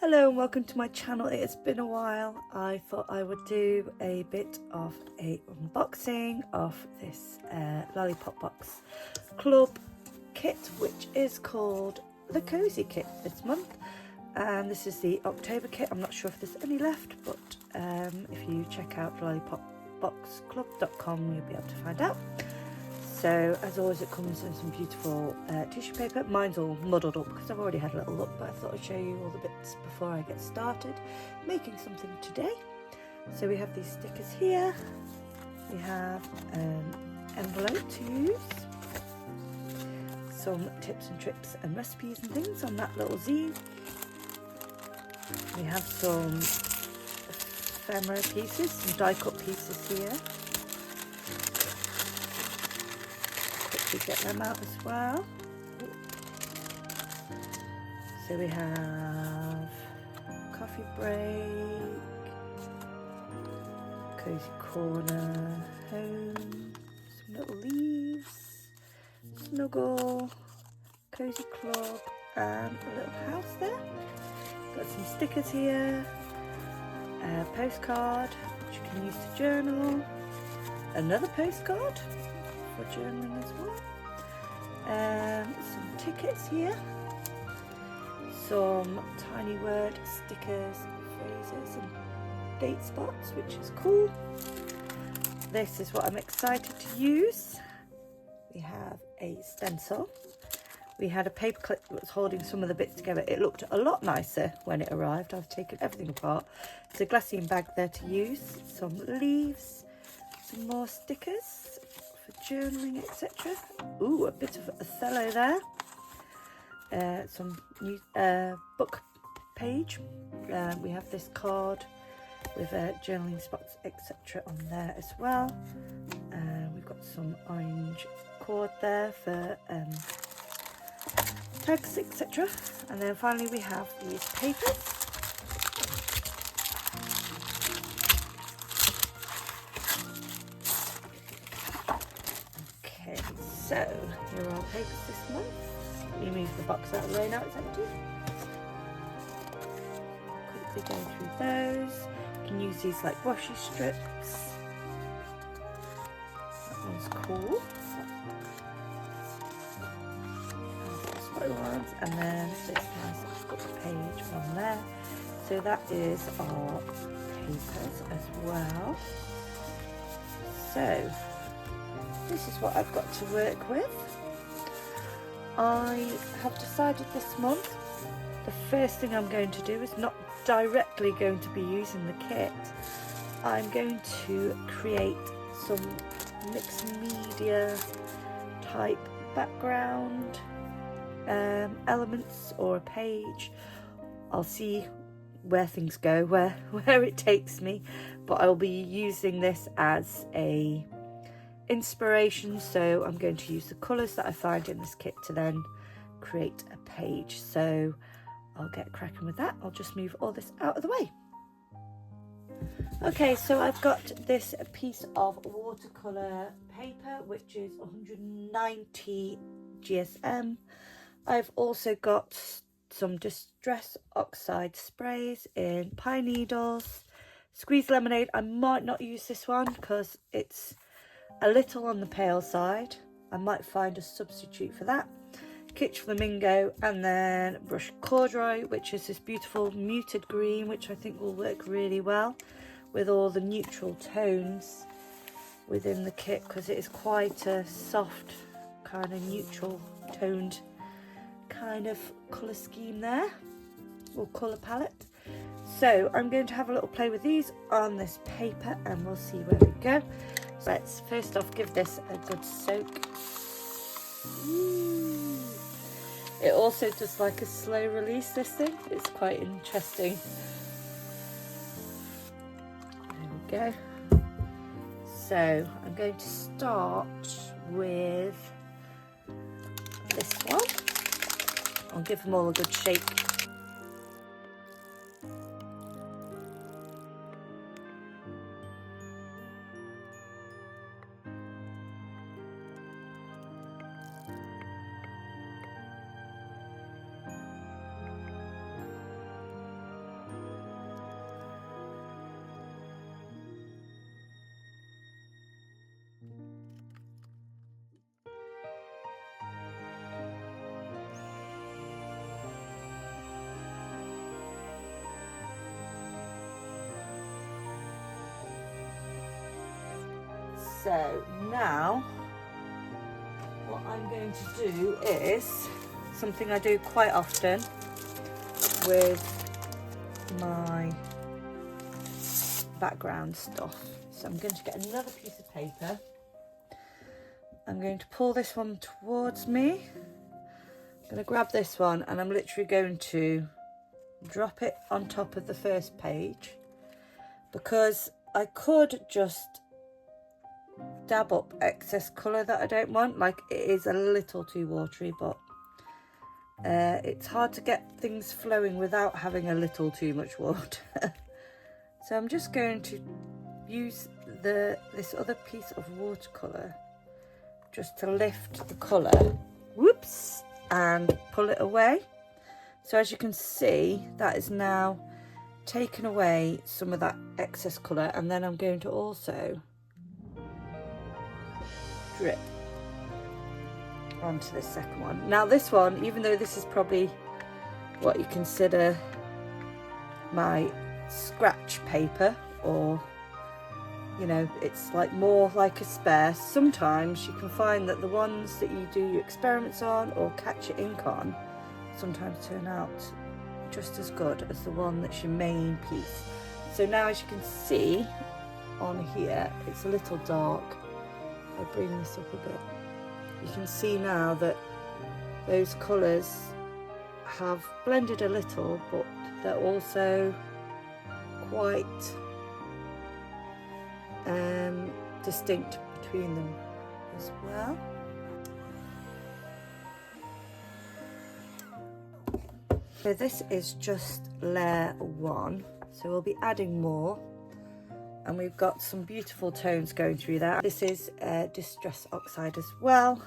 Hello and welcome to my channel. It's been a while. I thought I would do a bit of a unboxing of this Lollipop Box Club kit, which is called the Cozy Kit this month, and this is the October kit. I'm not sure if there's any left, but if you check out lollipopboxclub.com you'll be able to find out. So as always, it comes in some beautiful tissue paper. Mine's all muddled up because I've already had a little look, but I thought I'd show you all the bits before I get started making something today. So we have these stickers here. We have an envelope to use, some tips and tricks and recipes and things on that little zine. We have some ephemera pieces, some die cut pieces here. Get them out as well. So we have coffee break, cozy corner, home, some little leaves, snuggle, cozy club, and a little house there. Got some stickers here, a postcard which you can use to journal, another postcard for journaling as well. Some tickets here, some tiny word stickers, phrases and date spots, which is cool. This is what I'm excited to use. We have a stencil. We had a paper clip that was holding some of the bits together. It looked a lot nicer when it arrived. I've taken everything apart. There's a glassine bag there to use, some leaves, some more stickers for journaling, etc. Ooh, a bit of Othello there. Some new book page. We have this card with journaling spots, etc. on there as well. We've got some orange cord there for tags, etc. And then finally we have these papers. So, here are our papers this month. Let me move the box out of the way now it's empty. Quickly go through those. You can use these like washi strips. That one's cool. And then this nice book page on there. So that is our papers as well. So, this is what I've got to work with. I have decided this month the first thing I'm going to do is not directly going to be using the kit. I'm going to create some mixed media type background elements or a page. I'll see where things go, where it takes me, but I'll be using this as a inspiration, so I'm going to use the colours that I find in this kit to then create a page. So I'll get cracking with that. I'll just move all this out of the way. Okay, so I've got this piece of watercolour paper which is 190 GSM. I've also got some Distress Oxide sprays in pine needles, squeezed lemonade. I might not use this one because it's a little on the pale side. I might find a substitute for that. Kitsch Flamingo, and then brush corduroy, which is this beautiful muted green, which I think will work really well with all the neutral tones within the kit, because it is quite a soft kind of neutral toned kind of colour scheme there, or colour palette. So I'm going to have a little play with these on this paper and we'll see where we go. So let's first off give this a good soak. It also does like a slow release, this thing. It's quite interesting. There we go. So I'm going to start with this one. I'll give them all a good shake. So now what I'm going to do is something I do quite often with my background stuff. So I'm going to get another piece of paper. I'm going to pull this one towards me. I'm going to grab this one and I'm literally going to drop it on top of the first page, because I could just dab up excess colour that I don't want. Like, it is a little too watery, but it's hard to get things flowing without having a little too much water. So I'm just going to use this other piece of watercolour just to lift the colour, whoops, and pull it away. So as you can see, that is now taken away some of that excess colour, and then I'm going to also drip onto the second one. Now this one, even though this is probably what you consider my scratch paper, or you know, it's like more like a spare, sometimes you can find that the ones that you do your experiments on or catch your ink on sometimes turn out just as good as the one that's your main piece. So now, as you can see on here, it's a little dark. I'll bring this up a bit. You can see now that those colours have blended a little, but they're also quite distinct between them as well. So this is just layer one, so we'll be adding more, and we've got some beautiful tones going through that. This is Distress Oxide as well.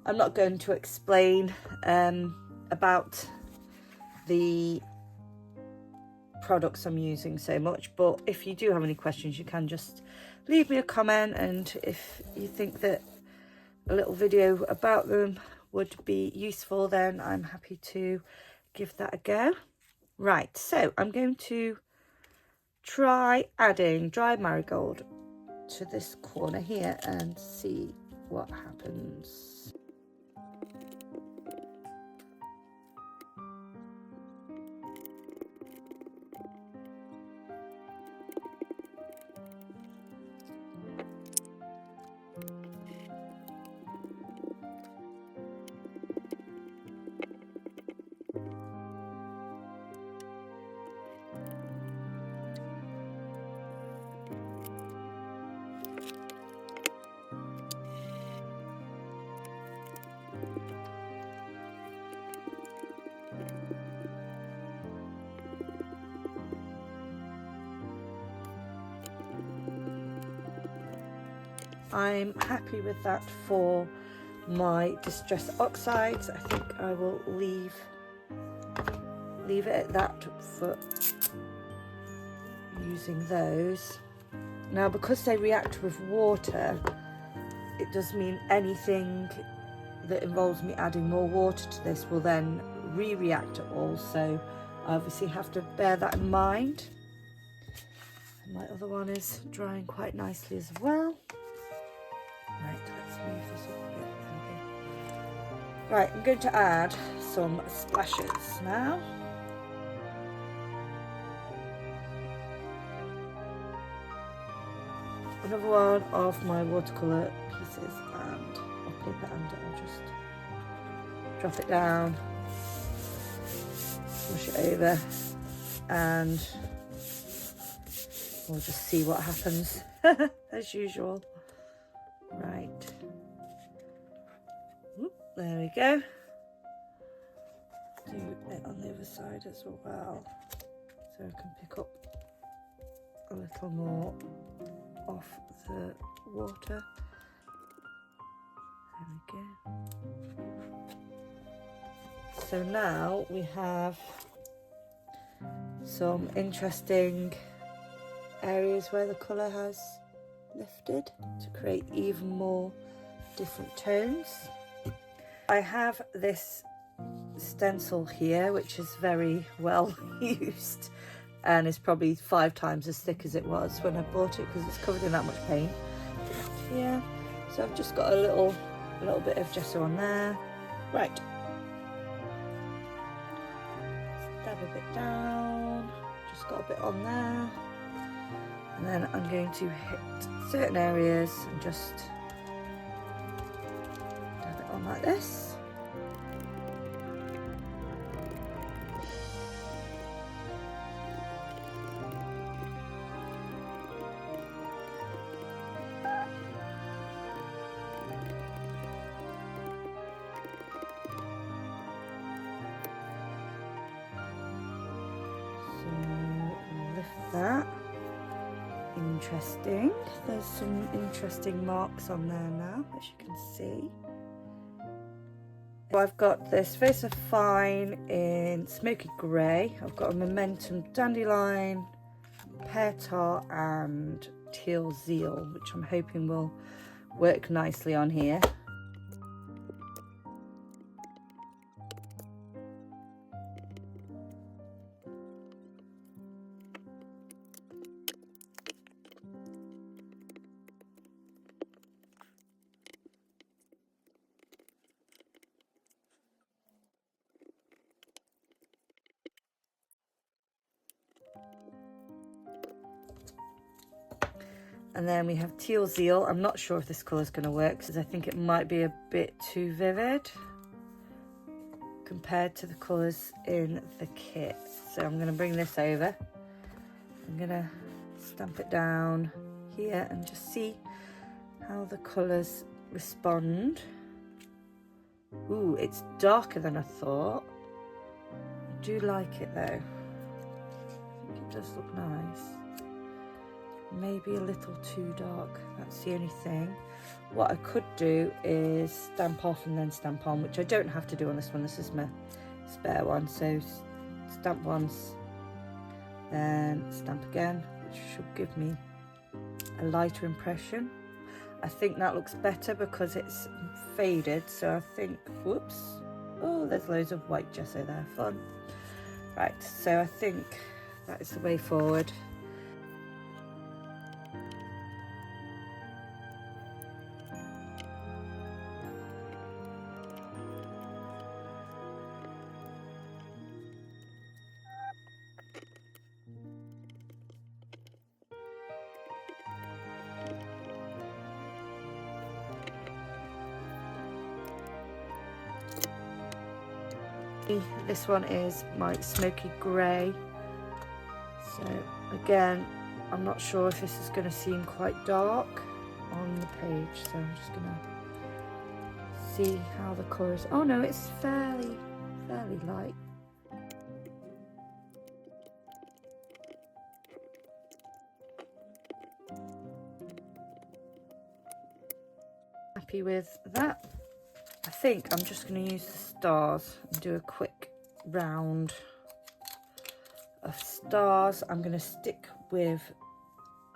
I'm not going to explain about the products I'm using so much, but if you do have any questions, you can just leave me a comment, and if you think that a little video about them would be useful, then I'm happy to give that a go. Right, so I'm going to try adding dried marigold to this corner here and see what happens. I'm happy with that for my Distress Oxides. I think I will leave it at that for using those. Now, because they react with water, it does mean anything that involves me adding more water to this will then re-react at all, so I obviously have to bear that in mind. And my other one is drying quite nicely as well. Right, let's move this up a bit. Okay. Right, I'm going to add some splashes now. Another one of my watercolour pieces, and I'll clip it and I'll just drop it down, push it over, and we'll just see what happens as usual. Right, whoop, there we go. Do it on the other side as well, so I can pick up a little more off the water. There we go. So now we have some interesting areas where the colour has lifted to create even more different tones. I have this stencil here which is very well used and is probably 5 times as thick as it was when I bought it because it's covered in that much paint. here. So I've just got a little bit of gesso on there. Right. Dab a bit down. Just got a bit on there. And then I'm going to hit certain areas and just dab it on like this. That interesting. There's some interesting marks on there now, as you can see. So I've got this Face of Fine in Smoky Grey. I've got a Momentum Dandelion, Pear Tart and Teal Zeal, which I'm hoping will work nicely on here. And then we have Teal Zeal. I'm not sure if this colour is going to work because I think it might be a bit too vivid compared to the colours in the kit. So I'm going to bring this over. I'm going to stamp it down here and just see how the colours respond. Ooh, it's darker than I thought. I do like it though. I think it does look nice. Maybe a little too dark, that's the only thing. What I could do is stamp off and then stamp on, which I don't have to do on this one. This is my spare one. So stamp once, then stamp again, which should give me a lighter impression. I think that looks better because it's faded, so I think, whoops, oh, there's loads of white gesso there, fun. Right, so I think that is the way forward. This one is my Smoky Grey. So again, I'm not sure if this is going to seem quite dark on the page, so I'm just going to see how the colours. Oh no, it's fairly light. Happy with that. I think I'm just going to use the stars and do a quick round of stars. I'm going to stick with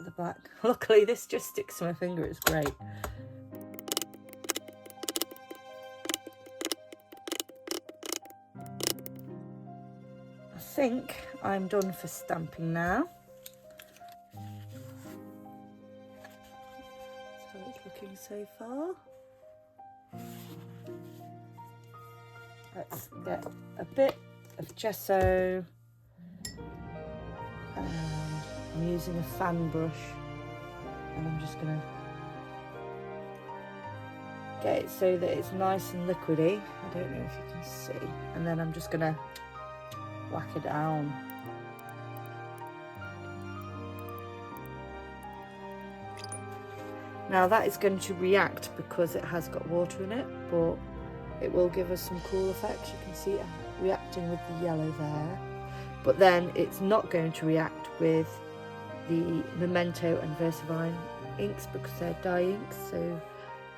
the black. Luckily this just sticks to my finger, it's great. I think I'm done for stamping now. So it's looking so far. Let's get a bit of gesso. I'm using a fan brush and I'm just going to get it so that it's nice and liquidy. I don't know if you can see. And then I'm just going to whack it down. Now that is going to react because it has got water in it, but it will give us some cool effects. You can see it reacting with the yellow there. But then it's not going to react with the Memento and Versavine inks because they're dye inks, so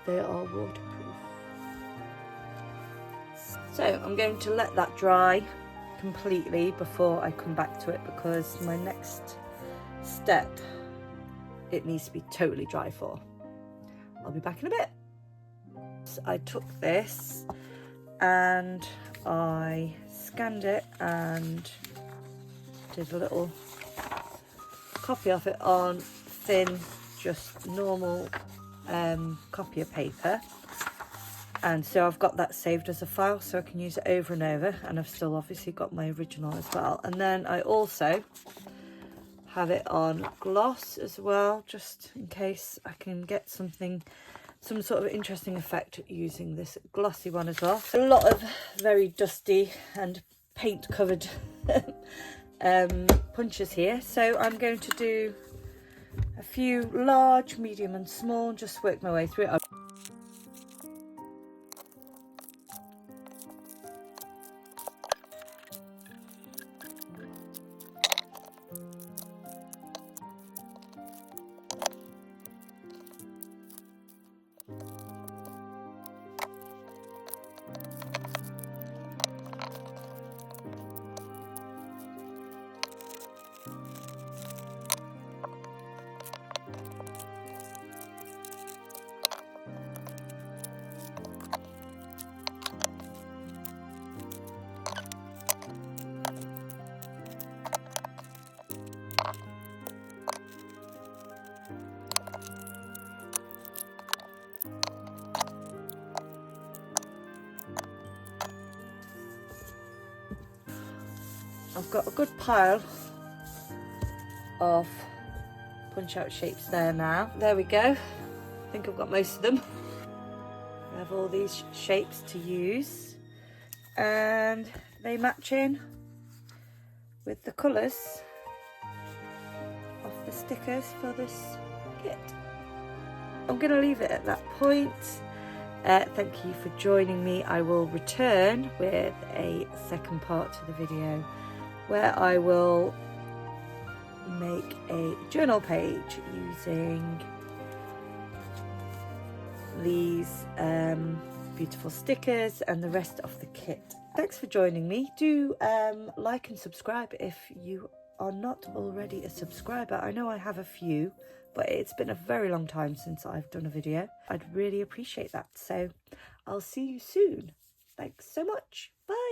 they are waterproof. So I'm going to let that dry completely before I come back to it, because my next step it needs to be totally dry for. I'll be back in a bit. So I took this and I scanned it and did a little copy of it on thin, just normal copy of paper, and so I've got that saved as a file so I can use it over and over, and I've still obviously got my original as well. And then I also have it on gloss as well, just in case I can get some sort of interesting effect using this glossy one as well. So a lot of very dusty and paint covered punches here, so I'm going to do a few large, medium and small, and just work my way through it. I've got a good pile of punch out shapes there now. There we go. I think I've got most of them. I have all these shapes to use, and they match in with the colours of the stickers for this kit. I'm going to leave it at that point. Thank you for joining me. I will return with a second part to the video where I will make a journal page using these beautiful stickers and the rest of the kit. Thanks for joining me. Do like and subscribe if you are not already a subscriber. I know I have a few, but it's been a very long time since I've done a video. I'd really appreciate that. So I'll see you soon. Thanks so much. Bye.